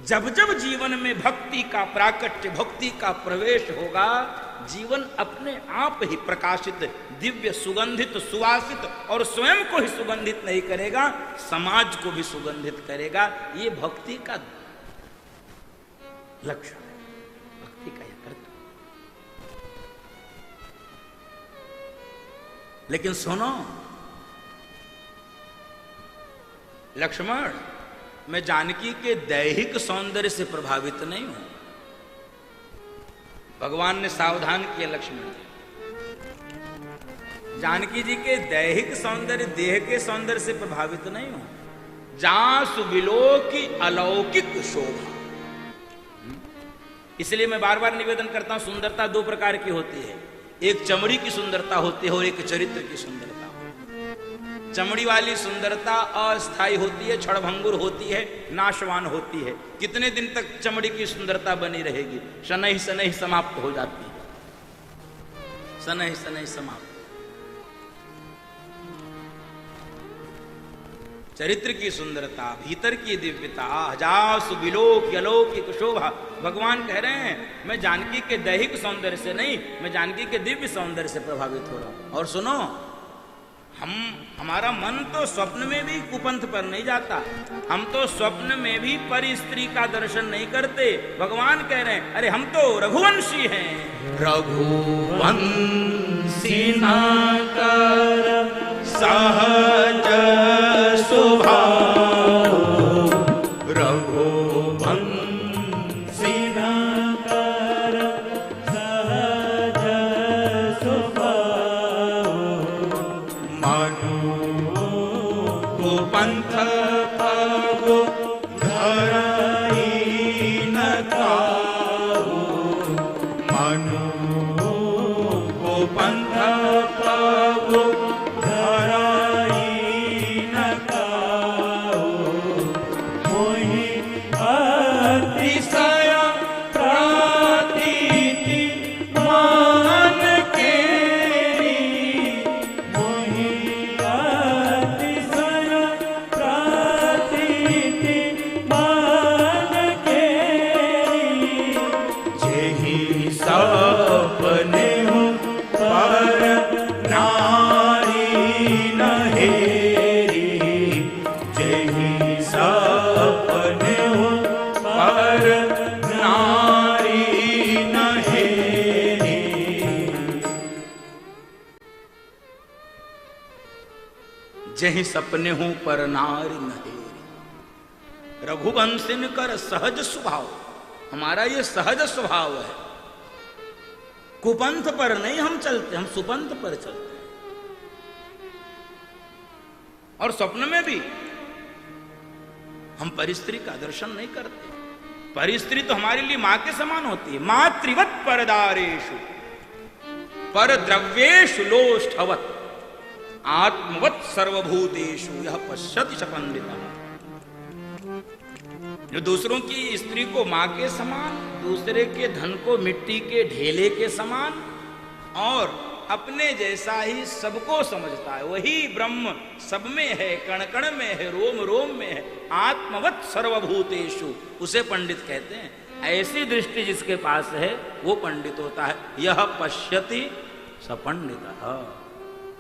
जब जब जीवन में भक्ति का प्राकट्य, भक्ति का प्रवेश होगा, जीवन अपने आप ही प्रकाशित, दिव्य, सुगंधित, सुवासित और स्वयं को ही सुगंधित नहीं करेगा, समाज को भी सुगंधित करेगा। ये भक्ति का लक्ष्य है, भक्ति का यह कर्तव्य। लेकिन सुनो लक्ष्मण, मैं जानकी के दैहिक सौंदर्य से प्रभावित नहीं हूं। भगवान ने सावधान किया लक्ष्मण जी, जानकी जी के दैहिक सौंदर्य, देह के सौंदर्य से प्रभावित नहीं हूं। जासु विलोकी अलौकिक शोभा। इसलिए मैं बार बार निवेदन करता हूं, सुंदरता दो प्रकार की होती है, एक चमड़ी की सुंदरता होती है और एक चरित्र की सुंदरता। चमड़ी वाली सुंदरता अस्थायी होती है, क्षणभंगुर होती है, नाशवान होती है। कितने दिन तक चमड़ी की सुंदरता बनी रहेगी? शनैः शनैः समाप्त हो जाती है, शनैः शनैः समाप्त। चरित्र की सुंदरता, भीतर की दिव्यता, जासु विलोक अलौकिक शोभा। भगवान कह रहे हैं मैं जानकी के दैहिक सौंदर्य से नहीं, मैं जानकी के दिव्य सौंदर्य से प्रभावित हो रहा हूं। और सुनो, हमारा मन तो स्वप्न में भी कुपंथ पर नहीं जाता, हम तो स्वप्न में भी पर स्त्री का दर्शन नहीं करते। भगवान कह रहे हैं अरे हम तो रघुवंशी हैं। रघुवंशी नाकर सहज स्वभाव, रघुवंशी नाकर सहज स्वभाव, पंथ पावो धराई न काओ, मनु को पंथ पावो धराई न काओ, मोहि अतिशय प्रातीति मान केरी, मोहि सपने हूँ पर नारी न हेरी, जेहि सपने हूँ पर नारी न हेरी। जेहि सपने हूँ पर नारी न हेरी। रघुवंशिन कर सहज स्वभाव, हमारा ये सहज स्वभाव है। कुपंथ पर नहीं हम चलते, हम सुपंथ पर चलते हैं। और स्वप्न में भी हम परिस्त्री का दर्शन नहीं करते। परिस्त्री तो हमारे लिए मां के समान होती है। मातृवत परदारेषु पर द्रव्येषु लोष्ठवत, आत्मवत सर्वभूतेषु यह पश्यति च पंडितः। जो दूसरों की स्त्री को मां के समान, दूसरे के धन को मिट्टी के ढेले के समान और अपने जैसा ही सबको समझता है, वही ब्रह्म सब में है, कण कण में है, रोम रोम में है, आत्मवत सर्वभूतेषु, उसे पंडित कहते हैं। ऐसी दृष्टि जिसके पास है वो पंडित होता है। यह पश्यति स पंडितः।